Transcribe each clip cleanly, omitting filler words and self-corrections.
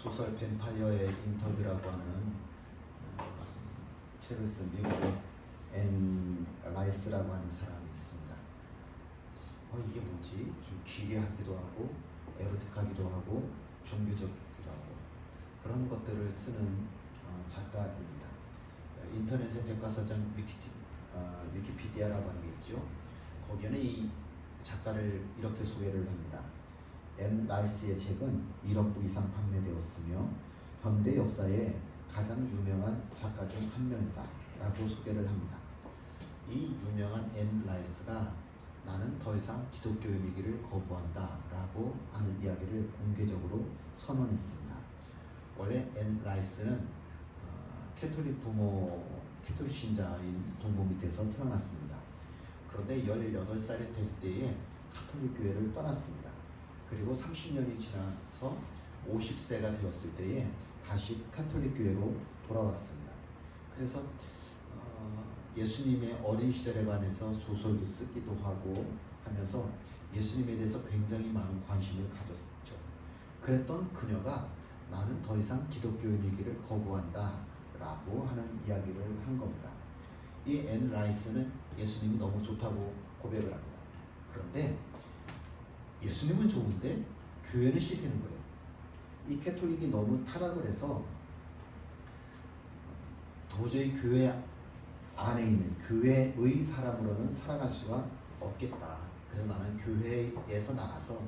소설 뱀파이어의 인터뷰라고 하는 책을 쓴 미국의 앤 라이스라고 하는 사람이 있습니다. 이게 뭐지? 좀 기괴하기도 하고 에로틱하기도 하고 종교적이기도 하고 그런 것들을 쓰는 작가입니다. 인터넷의 백과사전 위키피디아라고 하는 게 있죠. 거기에는 이 작가를 이렇게 소개를 합니다. 앤 라이스의 책은 1억 부 이상 판매되었으며 현대 역사의 가장 유명한 작가 중 한 명이다 라고 소개를 합니다. 이 유명한 앤 라이스가 나는 더 이상 기독교인이기를 거부한다 라고 하는 이야기를 공개적으로 선언했습니다. 원래 앤 라이스는 캐톨릭 신자인 부모 밑에서 태어났습니다. 그런데 18살이 될 때에 카톨릭 교회를 떠났습니다. 그리고 30년이 지나서 50세가 되었을 때에 다시 카톨릭 교회로 돌아왔습니다. 그래서 예수님의 어린 시절에 관해서 소설도 쓰기도 하고 하면서 예수님에 대해서 굉장히 많은 관심을 가졌죠. 그랬던 그녀가 나는 더 이상 기독교인이기를 거부한다 라고 하는 이야기를 한 겁니다. 이 앤 라이스는 예수님이 너무 좋다고 고백을 합니다. 그런데 예수님은 좋은데 교회는 싫다는 거예요. 이 캐톨릭이 너무 타락을 해서 도저히 교회 안에 있는 교회의 사람으로는 살아갈 수가 없겠다. 그래서 나는 교회에서 나가서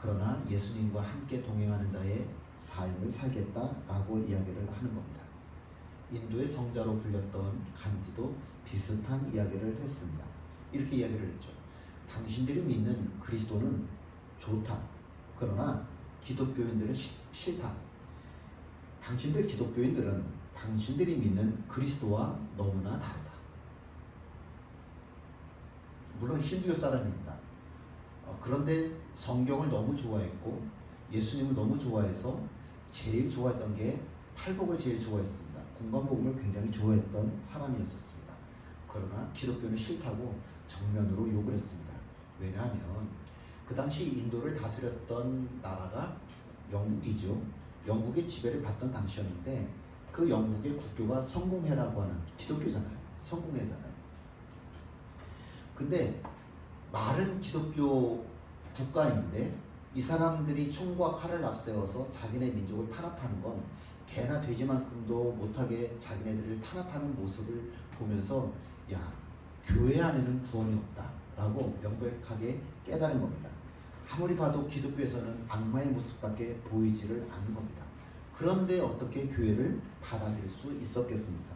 그러나 예수님과 함께 동행하는 자의 삶을 살겠다라고 이야기를 하는 겁니다. 인도의 성자로 불렸던 간디도 비슷한 이야기를 했습니다. 이렇게 이야기를 했죠. 당신들이 믿는 그리스도는 좋다. 그러나 기독교인들은 싫다. 당신들 기독교인들은 당신들이 믿는 그리스도와 너무나 다르다. 물론 힌두교 사람입니다. 그런데 성경을 너무 좋아했고 예수님을 너무 좋아해서 제일 좋아했던 게 팔복을 제일 좋아했습니다. 공간복음을 굉장히 좋아했던 사람이었습니다. 그러나 기독교는 싫다고 정면으로 욕을 했습니다. 왜냐하면 그 당시 인도를 다스렸던 나라가 영국이죠. 영국의 지배를 받던 당시였는데 그 영국의 국교가 성공회라고 하는 기독교잖아요. 성공회잖아요. 근데 말은 기독교 국가인데 이 사람들이 총과 칼을 앞세워서 자기네 민족을 탄압하는 건 개나 돼지만큼도 못하게 자기네들을 탄압하는 모습을 보면서 야, 교회 안에는 구원이 없다 라고 명백하게 깨달은 겁니다. 아무리 봐도 기독교에서는 악마의 모습밖에 보이지를 않는 겁니다. 그런데 어떻게 교회를 받아들일 수 있었겠습니까?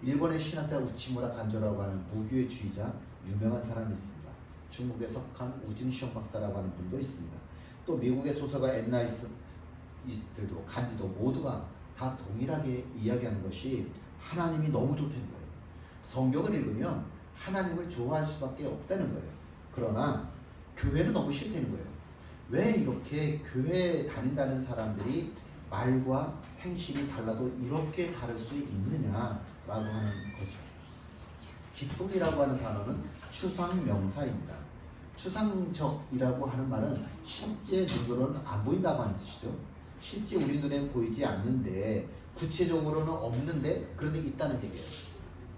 일본의 신학자 우치무라 간조라고 하는 무교회주의자 유명한 사람이 있습니다. 중국에 속한 우진시영 박사라고 하는 분도 있습니다. 또 미국의 소설가 앤 라이스 이들도 간디도 모두가 다 동일하게 이야기하는 것이 하나님이 너무 좋다는 거예요. 성경을 읽으면 하나님을 좋아할 수밖에 없다는 거예요. 그러나 교회는 너무 싫다는 거예요. 왜 이렇게 교회에 다닌다는 사람들이 말과 행실이 달라도 이렇게 다를 수 있느냐라고 하는 거죠. 기쁨이라고 하는 단어는 추상명사입니다. 추상적이라고 하는 말은 실제 눈으로는 안 보인다고 하는 뜻이죠. 실제 우리 눈에 보이지 않는데 구체적으로는 없는데 그런데 있다는 얘기예요.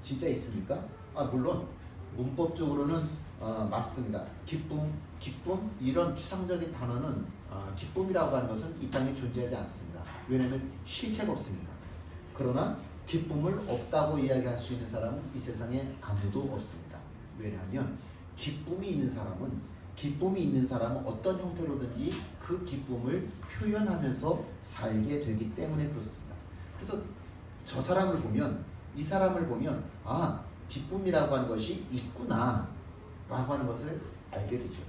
진짜 있습니까? 물론 문법적으로는 맞습니다. 기쁨 이런 추상적인 단어는 기쁨이라고 하는 것은 이 땅에 존재하지 않습니다. 왜냐하면 실체가 없으니까. 그러나 기쁨을 없다고 이야기할 수 있는 사람은 이 세상에 아무도 없습니다. 왜냐하면 기쁨이 있는 사람은 어떤 형태로든지 그 기쁨을 표현하면서 살게 되기 때문에 그렇습니다. 그래서 저 사람을 보면 이 사람을 보면 기쁨이라고 하는 것이 있구나 라고 하는 것을 알게 되죠.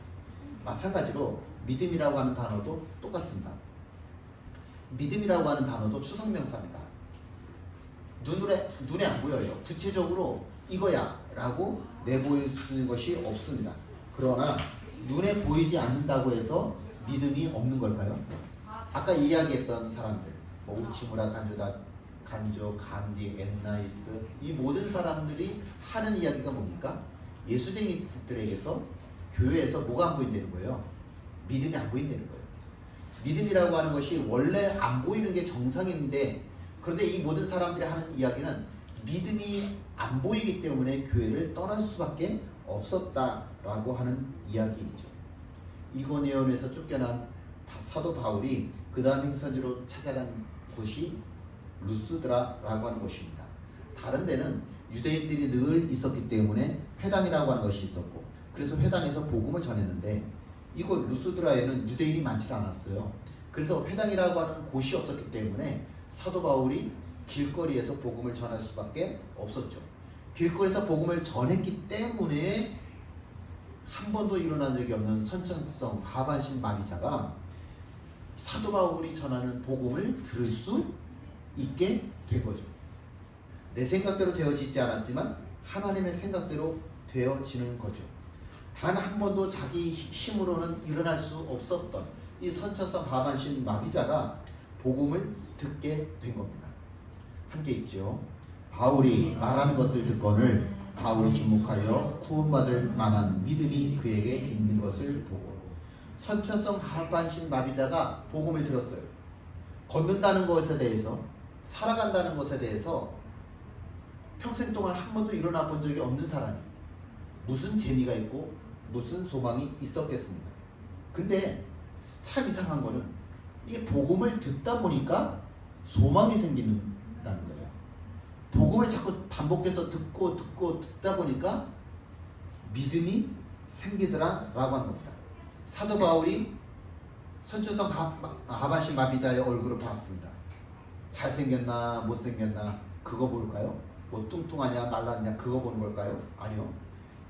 마찬가지로 믿음이라고 하는 단어도 똑같습니다. 믿음이라고 하는 단어도 추상명사입니다. 눈에 안 보여요. 구체적으로 이거야 라고 내보일 수 있는 것이 없습니다. 그러나 눈에 보이지 않는다고 해서 믿음이 없는 걸까요? 아까 이야기했던 사람들 우치무라 간조, 간디, 앤 라이스 이 모든 사람들이 하는 이야기가 뭡니까? 예수쟁이들에게서 교회에서 뭐가 안 보인다는 거예요? 믿음이 안 보인다는 거예요. 믿음이라고 하는 것이 원래 안 보이는 게 정상인데, 그런데 이 모든 사람들이 하는 이야기는 믿음이 안 보이기 때문에 교회를 떠날 수밖에 없었다라고 하는 이야기이죠. 이고니온에서 쫓겨난 사도 바울이 그 다음 행선지로 찾아간 곳이 루스드라라고 하는 곳입니다. 다른 데는 유대인들이 늘 있었기 때문에 회당이라고 하는 것이 있었고, 그래서 회당에서 복음을 전했는데, 이곳 루스드라에는 유대인이 많지 않았어요. 그래서 회당이라고 하는 곳이 없었기 때문에 사도 바울이 길거리에서 복음을 전할 수밖에 없었죠. 길거리에서 복음을 전했기 때문에 한 번도 일어난 적이 없는 선천성 하반신 마비자가 사도 바울이 전하는 복음을 들을 수 있게 된 거죠. 내 생각대로 되어지지 않았지만 하나님의 생각대로 되어지는 거죠. 단 한 번도 자기 힘으로는 일어날 수 없었던 이 선천성 하반신 마비자가 복음을 듣게 된 겁니다. 함께 있죠. 바울이 말하는 것을 듣거늘 바울이 주목하여 구원받을 만한 믿음이 그에게 있는 것을 보고, 선천성 하반신 마비자가 복음을 들었어요. 걷는다는 것에 대해서, 살아간다는 것에 대해서 평생 동안 한 번도 일어나 본 적이 없는 사람이 무슨 재미가 있고 무슨 소망이 있었겠습니까? 근데 참 이상한 거는 이게 복음을 듣다 보니까 소망이 생긴다는 거예요. 복음을 자꾸 반복해서 듣다 보니까 믿음이 생기더라라고 하는 겁니다. 사도 바울이 선천성 하반신 마비자의 얼굴을 봤습니다. 잘생겼나 못생겼나 그거 볼까요? 뭐 뚱뚱하냐 말랐냐 그거 보는 걸까요? 아니요.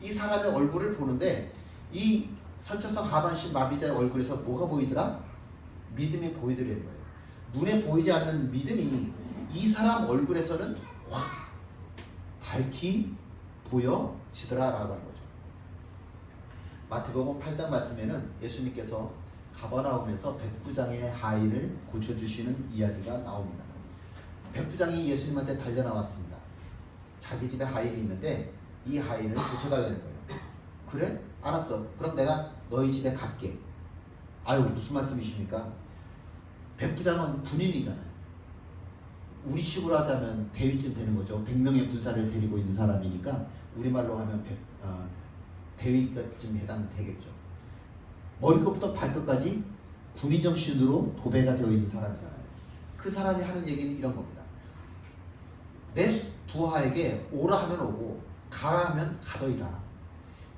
이 사람의 얼굴을 보는데 이 선천성 하반신 마비자의 얼굴에서 뭐가 보이더라? 믿음이 보이더라는 거예요. 눈에 보이지 않는 믿음이 이 사람 얼굴에서는 확 밝히 보여지더라라고 하는 거죠. 마태복음 8장 말씀에는 예수님께서 가버나움에서 백부장의 하인을 고쳐주시는 이야기가 나옵니다. 백부장이 예수님한테 달려나왔습니다. 자기 집에 하인이 있는데 이 하인을 고쳐달라는 거예요. 그래? 알았어. 그럼 내가 너희 집에 갈게. 아유, 무슨 말씀이십니까? 백부장은 군인이잖아요. 우리 식으로 하자면 대위쯤 되는 거죠. 100명의 군사를 데리고 있는 사람이니까 우리말로 하면 대위쯤 해당되겠죠. 머리끝부터 발끝까지 군인 정신으로 도배가 되어 있는 사람이잖아요. 그 사람이 하는 얘기는 이런 겁니다. 내 부하에게 오라 하면 오고 가라 하면 가더이다.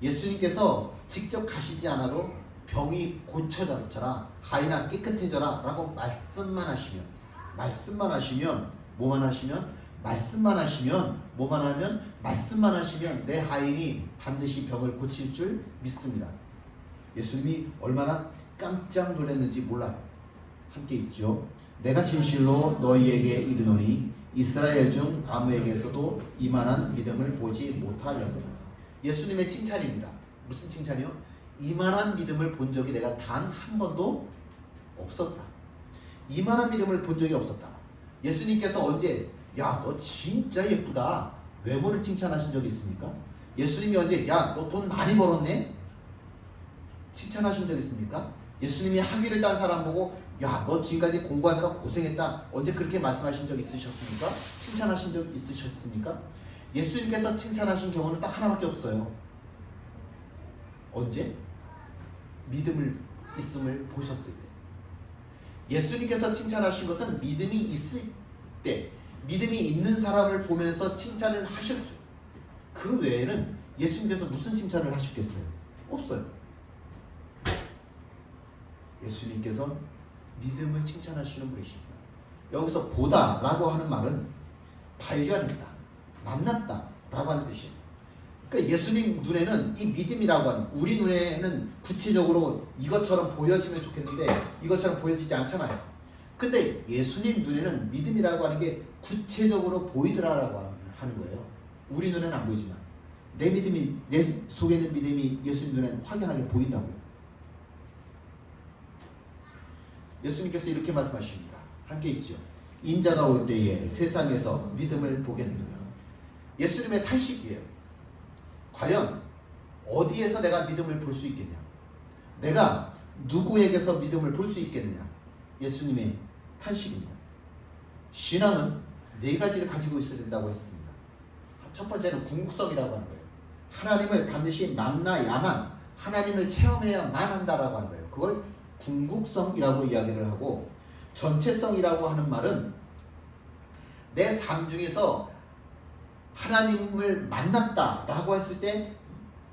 예수님께서 직접 가시지 않아도 병이 고쳐져라, 하인아 깨끗해져라 라고 말씀만 하시면 뭐만 하시면 말씀만 하시면 뭐만 하면 말씀만 하시면 내 하인이 반드시 병을 고칠 줄 믿습니다. 예수님이 얼마나 깜짝 놀랐는지 몰라요. 함께 있죠. 내가 진실로 너희에게 이르노니 이스라엘 중 아무에게서도 이만한 믿음을 보지 못하였노라. 예수님의 칭찬입니다. 무슨 칭찬이요? 이만한 믿음을 본 적이 내가 단 한 번도 없었다. 이만한 믿음을 본 적이 없었다. 예수님께서 언제 야, 너 진짜 예쁘다 외모를 칭찬하신 적이 있습니까? 예수님이 언제 야, 너 돈 많이 벌었네 칭찬하신 적 있습니까? 예수님이 학위를 딴 사람 보고 야, 너 지금까지 공부하느라 고생했다 언제 그렇게 말씀하신 적 있으셨습니까? 칭찬하신 적 있으셨습니까? 예수님께서 칭찬하신 경우는 딱 하나밖에 없어요. 언제? 믿음을 있음을 보셨을 때. 예수님께서 칭찬하신 것은 믿음이 있을 때, 믿음이 있는 사람을 보면서 칭찬을 하셨죠. 그 외에는 예수님께서 무슨 칭찬을 하셨겠어요? 없어요. 예수님께서는 믿음을 칭찬하시는 분이십니다. 여기서 보다 라고 하는 말은 발견했다, 만났다 라고 하는 뜻이에요. 그러니까 예수님 눈에는 이 믿음이라고 하는, 우리 눈에는 구체적으로 이것처럼 보여지면 좋겠는데 이것처럼 보여지지 않잖아요. 근데 예수님 눈에는 믿음이라고 하는 게 구체적으로 보이더라라고 하는 거예요. 우리 눈에는 안 보이지만 내 믿음이, 내 속에 있는 믿음이 예수님 눈에는 확연하게 보인다고요. 예수님께서 이렇게 말씀하십니다. 함께 있죠. 인자가 올 때에 세상에서 믿음을 보겠느냐. 예수님의 탄식이에요. 과연 어디에서 내가 믿음을 볼 수 있겠냐? 내가 누구에게서 믿음을 볼 수 있겠느냐? 예수님의 탄식입니다. 신앙은 네 가지를 가지고 있어야 된다고 했습니다. 첫 번째는 궁극성이라고 하는 거예요. 하나님을 반드시 만나야만, 하나님을 체험해야만 한다라고 하는 거예요. 그걸 궁극성이라고 이야기를 하고, 전체성이라고 하는 말은 내 삶 중에서 하나님을 만났다라고 했을 때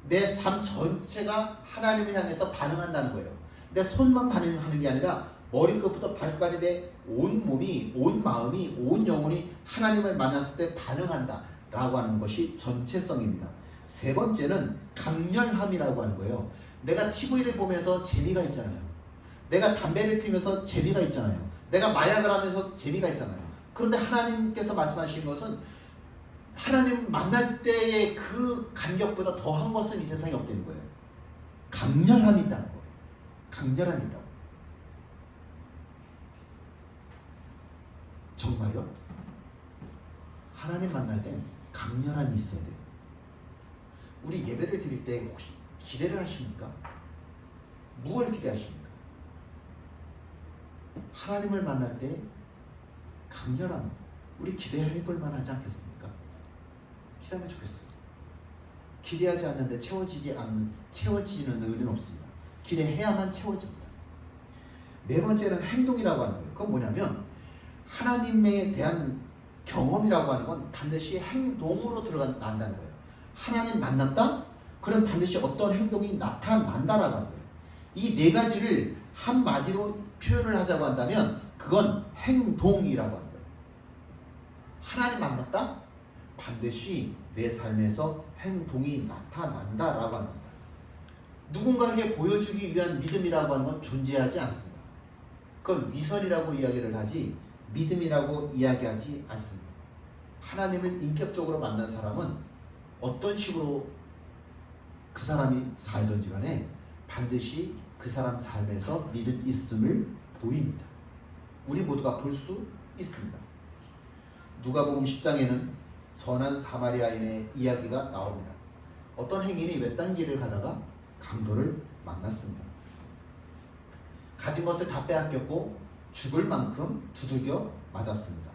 내 삶 전체가 하나님을 향해서 반응한다는 거예요. 내 손만 반응하는 게 아니라 머리끝부터 발끝까지 내 온 몸이, 온 마음이, 온 영혼이 하나님을 만났을 때 반응한다 라고 하는 것이 전체성입니다. 세 번째는 강렬함이라고 하는 거예요. 내가 TV를 보면서 재미가 있잖아요. 내가 담배를 피우면서 재미가 있잖아요. 내가 마약을 하면서 재미가 있잖아요. 그런데 하나님께서 말씀하신 것은 하나님 만날 때의 그 감격보다 더한 것은 이 세상에 없다는 거예요. 강렬함이 있다는 거예요. 강렬함이 있다고. 정말요? 하나님 만날 땐 강렬함이 있어야 돼요. 우리 예배를 드릴 때 혹시 기대를 하십니까? 무엇을 기대하십니까? 하나님을 만날 때 강렬함, 우리 기대해볼 만하지 않겠습니까? 기대하면 좋겠어요. 기대하지 않는데 채워지는 의미는 없습니다. 기대해야만 채워집니다. 네 번째는 행동이라고 하는 거예요. 그건 뭐냐면 하나님에 대한 경험이라고 하는 건 반드시 행동으로 들어간다는 거예요. 하나님 만났다? 그럼 반드시 어떤 행동이 나타난다라고 하는 거예요. 이 네 가지를 한마디로 표현을 하자고 한다면 그건 행동이라고 하는 거예요. 하나님 만났다? 반드시 내 삶에서 행동이 나타난다라고 합니다. 누군가에게 보여주기 위한 믿음이라고 하는 건 존재하지 않습니다. 그건 위선이라고 이야기를 하지 믿음이라고 이야기하지 않습니다. 하나님을 인격적으로 만난 사람은 어떤 식으로 그 사람이 살던지 간에 반드시 그 사람 삶에서 믿음 있음을 보입니다. 우리 모두가 볼 수 있습니다. 누가복음 10장에는 선한 사마리아인의 이야기가 나옵니다. 어떤 행인이 외딴 길을 가다가 강도를 만났습니다. 가진 것을 다 빼앗겼고 죽을 만큼 두들겨 맞았습니다.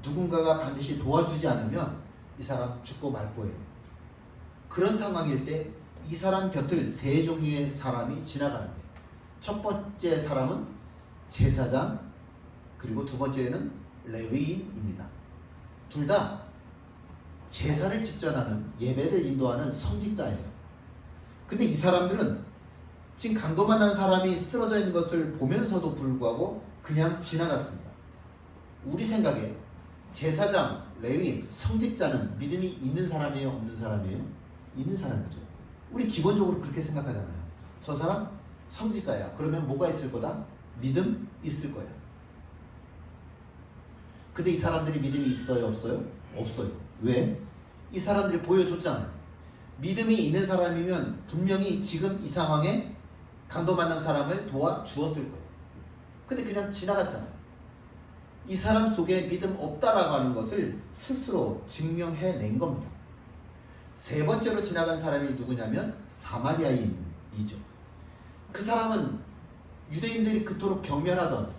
누군가가 반드시 도와주지 않으면 이 사람 죽고 말 거예요. 그런 상황일 때 이 사람 곁을 세 종류의 사람이 지나가는데 첫 번째 사람은 제사장, 그리고 두 번째는 레위인입니다. 둘 다 제사를 집전하는, 예배를 인도하는 성직자예요. 근데 이 사람들은 지금 강도 만난 사람이 쓰러져 있는 것을 보면서도 불구하고 그냥 지나갔습니다. 우리 생각에 제사장, 레위인, 성직자는 믿음이 있는 사람이에요? 없는 사람이에요? 있는 사람이죠. 우리 기본적으로 그렇게 생각하잖아요. 저 사람 성직자야. 그러면 뭐가 있을 거다? 믿음 있을 거야. 근데 이 사람들이 믿음이 있어요? 없어요? 없어요. 왜? 이 사람들이 보여줬잖아요. 믿음이 있는 사람이면 분명히 지금 이 상황에 강도 만난 사람을 도와주었을 거예요. 근데 그냥 지나갔잖아요. 이 사람 속에 믿음 없다라고 하는 것을 스스로 증명해낸 겁니다. 세 번째로 지나간 사람이 누구냐면 사마리아인이죠. 그 사람은 유대인들이 그토록 경멸하던,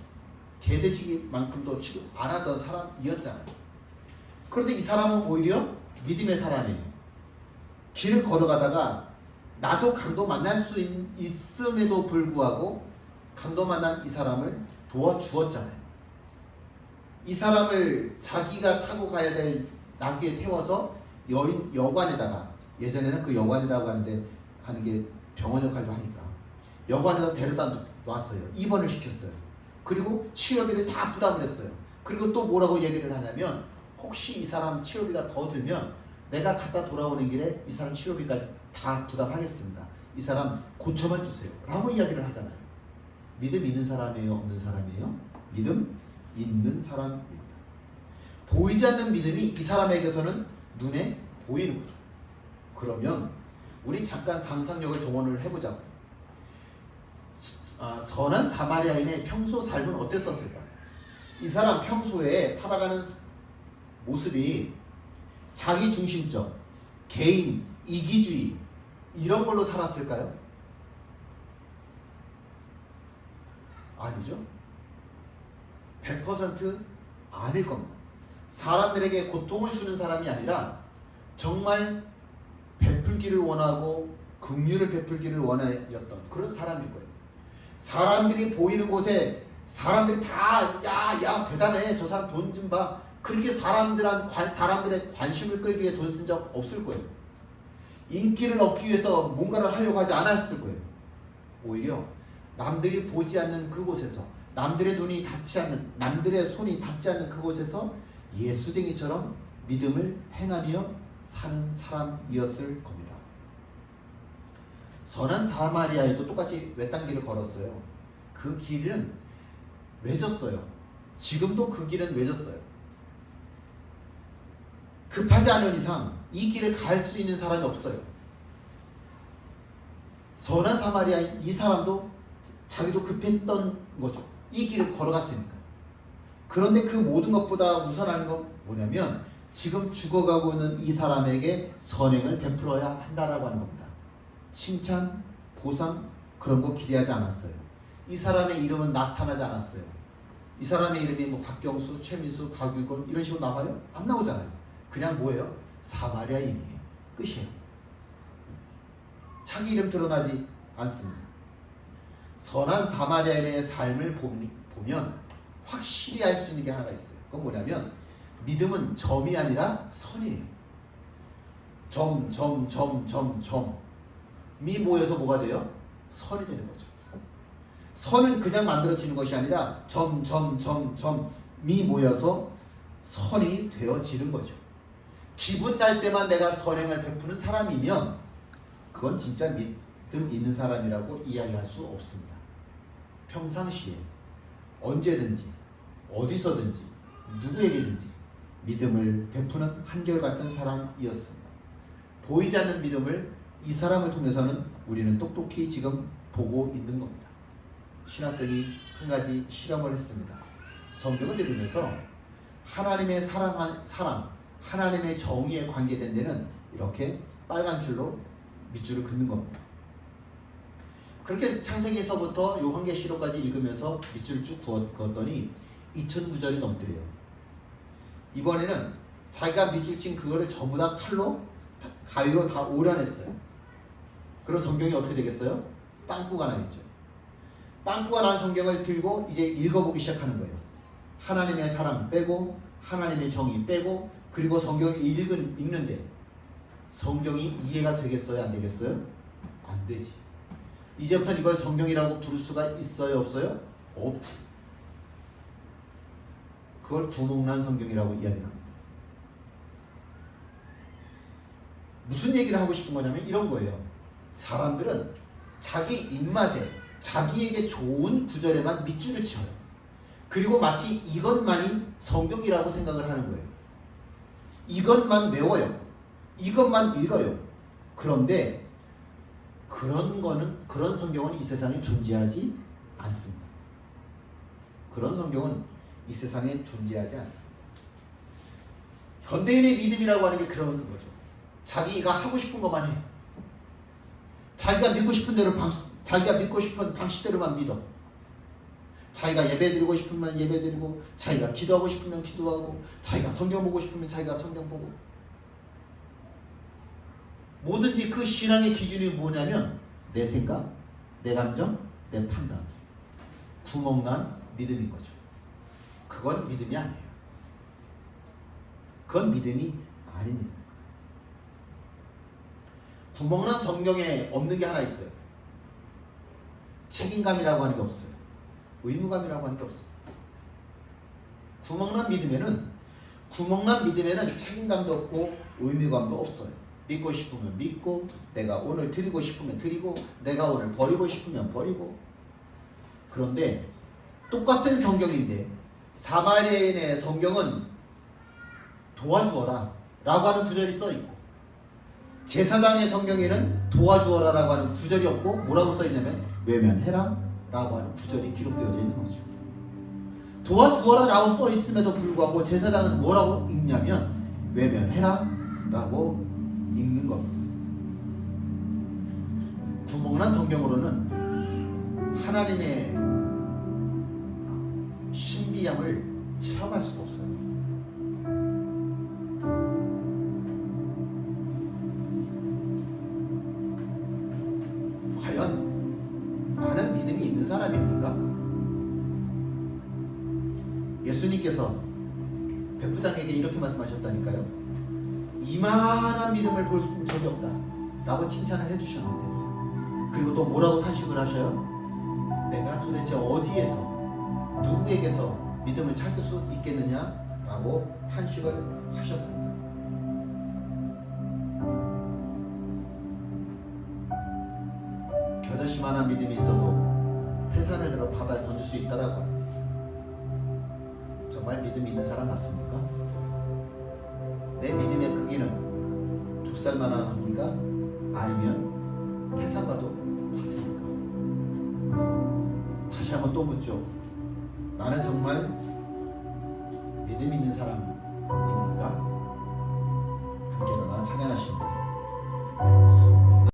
개돼지만큼도 취급 안 하던 사람이었잖아요. 그런데 이 사람은 오히려 믿음의 사람이에요. 길을 걸어가다가 나도 강도 만날 수 있음에도 불구하고 강도 만난 이 사람을 도와주었잖아요. 이 사람을 자기가 타고 가야 될 나귀에 태워서 여관에다가, 예전에는 그 여관이라고 하는 게 병원 역할도 하니까 여관에서 데려다 놨어요. 입원을 시켰어요. 그리고 치료비를 다 부담을 했어요. 그리고 또 뭐라고 얘기를 하냐면 혹시 이 사람 치료비가 더 들면 내가 갔다 돌아오는 길에 이 사람 치료비까지 다 부담하겠습니다. 이 사람 고쳐만 주세요. 라고 이야기를 하잖아요. 믿음 있는 사람이에요? 없는 사람이에요? 믿음 있는 사람입니다. 보이지 않는 믿음이 이 사람에게서는 눈에 보이는 거죠. 그러면 우리 잠깐 상상력을 동원을 해보자고요. 선한 사마리아인의 평소 삶은 어땠었을까? 이 사람 평소에 살아가는 모습이 자기중심적, 개인, 이기주의 이런 걸로 살았을까요? 아니죠. 100% 아닐 겁니다. 사람들에게 고통을 주는 사람이 아니라 정말 베풀기를 원하고 긍휼을 베풀기를 원하였던 그런 사람일 거예요. 사람들이 보이는 곳에 사람들이 다 야 대단해 저 사람 돈 좀 봐 그렇게 사람들의 관심을 끌기 위해 돈 쓴 적 없을 거예요. 인기를 얻기 위해서 뭔가를 하려고 하지 않았을 거예요. 오히려 남들이 보지 않는 그곳에서 남들의 눈이 닿지 않는 남들의 손이 닿지 않는 그곳에서 예수쟁이처럼 믿음을 행하며 사는 사람이었을 겁니다. 선한 사마리아에도 똑같이 외딴길을 걸었어요. 그 길은 외졌어요. 지금도 그 길은 외졌어요. 급하지 않은 이상 이 길을 갈 수 있는 사람이 없어요. 선한 사마리아인 이 사람도 자기도 급했던 거죠. 이 길을 걸어갔으니까. 그런데 그 모든 것보다 우선하는 건 뭐냐면 지금 죽어가고 있는 이 사람에게 선행을 베풀어야 한다라고 하는 겁니다. 칭찬, 보상 그런 거 기대하지 않았어요. 이 사람의 이름은 나타나지 않았어요. 이 사람의 이름이 뭐 박경수, 최민수, 박유건 이런 식으로 나와요? 안 나오잖아요. 그냥 뭐예요? 사마리아인이에요. 끝이에요. 자기 이름 드러나지 않습니다. 선한 사마리아인의 삶을 보면 확실히 알 수 있는 게 하나가 있어요. 그건 뭐냐면 믿음은 점이 아니라 선이에요. 점이 모여서 뭐가 돼요? 선이 되는 거죠. 선은 그냥 만들어지는 것이 아니라 점이 모여서 선이 되어지는 거죠. 기분 날 때만 내가 선행을 베푸는 사람이면 그건 진짜 믿음 있는 사람이라고 이야기할 수 없습니다. 평상시에 언제든지 어디서든지 누구에게든지 믿음을 베푸는 한결같은 사람이었습니다. 보이지 않는 믿음을 이 사람을 통해서는 우리는 똑똑히 지금 보고 있는 겁니다. 신학생이 한 가지 실험을 했습니다. 성경을 읽으면서 하나님의 사랑, 하나님의 정의에 관계된 데는 이렇게 빨간 줄로 밑줄을 긋는 겁니다. 그렇게 창세기에서부터 요한계시록까지 읽으면서 밑줄을 쭉 그었더니 2000구절이 넘더래요. 이번에는 자기가 밑줄 친 그거를 전부 다 칼로 가위로 다 오려냈어요. 그럼 성경이 어떻게 되겠어요? 빵꾸가 나겠죠. 빵꾸가 난 성경을 들고 이제 읽어보기 시작하는 거예요. 하나님의 사랑 빼고 하나님의 정의 빼고 그리고 성경을 읽는데 성경이 이해가 되겠어요? 안 되겠어요? 안 되지. 이제부터는 이걸 성경이라고 부를 수가 있어요? 없어요? 없지. 그걸 구멍난 성경이라고 이야기합니다. 무슨 얘기를 하고 싶은 거냐면 이런 거예요. 사람들은 자기 입맛에 자기에게 좋은 구절에만 밑줄을 치어요. 그리고 마치 이것만이 성경이라고 생각을 하는 거예요. 이것만 외워요. 이것만 읽어요. 그런데 그런 성경은 이 세상에 존재하지 않습니다. 그런 성경은 이 세상에 존재하지 않습니다. 현대인의 믿음이라고 하는 게 그런 거죠. 자기가 하고 싶은 것만 해. 자기가 믿고 싶은 대로 자기가 믿고 싶은 방식대로만 믿어. 자기가 예배드리고 싶으면 예배드리고, 자기가 기도하고 싶으면 기도하고, 자기가 성경 보고 싶으면 자기가 성경 보고. 뭐든지 그 신앙의 기준이 뭐냐면 내 생각, 내 감정, 내 판단. 구멍난 믿음인 거죠. 그건 믿음이 아니에요. 그건 믿음이 아닙니다. 구멍난 성경에 없는 게 하나 있어요. 책임감이라고 하는 게 없어요. 의무감이라고 하는 게 없어요. 구멍난 믿음에는 책임감도 없고 의무감도 없어요. 믿고 싶으면 믿고, 내가 오늘 드리고 싶으면 드리고, 내가 오늘 버리고 싶으면 버리고. 그런데 똑같은 성경인데 사마리아인의 성경은 도와주어라 라고 하는 구절이 써있고, 제사장의 성경에는 도와주어라 라고 하는 구절이 없고 뭐라고 써있냐면 외면해라 라고 하는 구절이 기록되어져 있는 거죠. 도와주어라 라고 써있음에도 불구하고 제사장은 뭐라고 읽냐면 외면해라 라고 읽는 겁니다. 구멍난 성경으로는 하나님의 신비함을 체험할 수가 없어요. 과연 나는 믿음이 있는 사람입니까? 예수님께서 백부장에게 이렇게 말씀하셨다니까요. 이만한 믿음을 볼 적이 없다 라고 칭찬을 해주셨는데, 그리고 또 뭐라고 탄식을 하셔요? 내가 도대체 어디에서 누구에게서 믿음을 찾을 수 있겠느냐 라고 탄식을 하셨습니다. 겨자씨만한 믿음이 있어도 태산을 들어 바다에 던질 수 있다라고 하는데, 정말 믿음이 있는 사람 맞습니까? 내 믿음의 크기는 족살만한 겁니까? 아니면 태산과도 같습니까? 다시 한번 또 묻죠. 나는 정말 믿음 있는 사람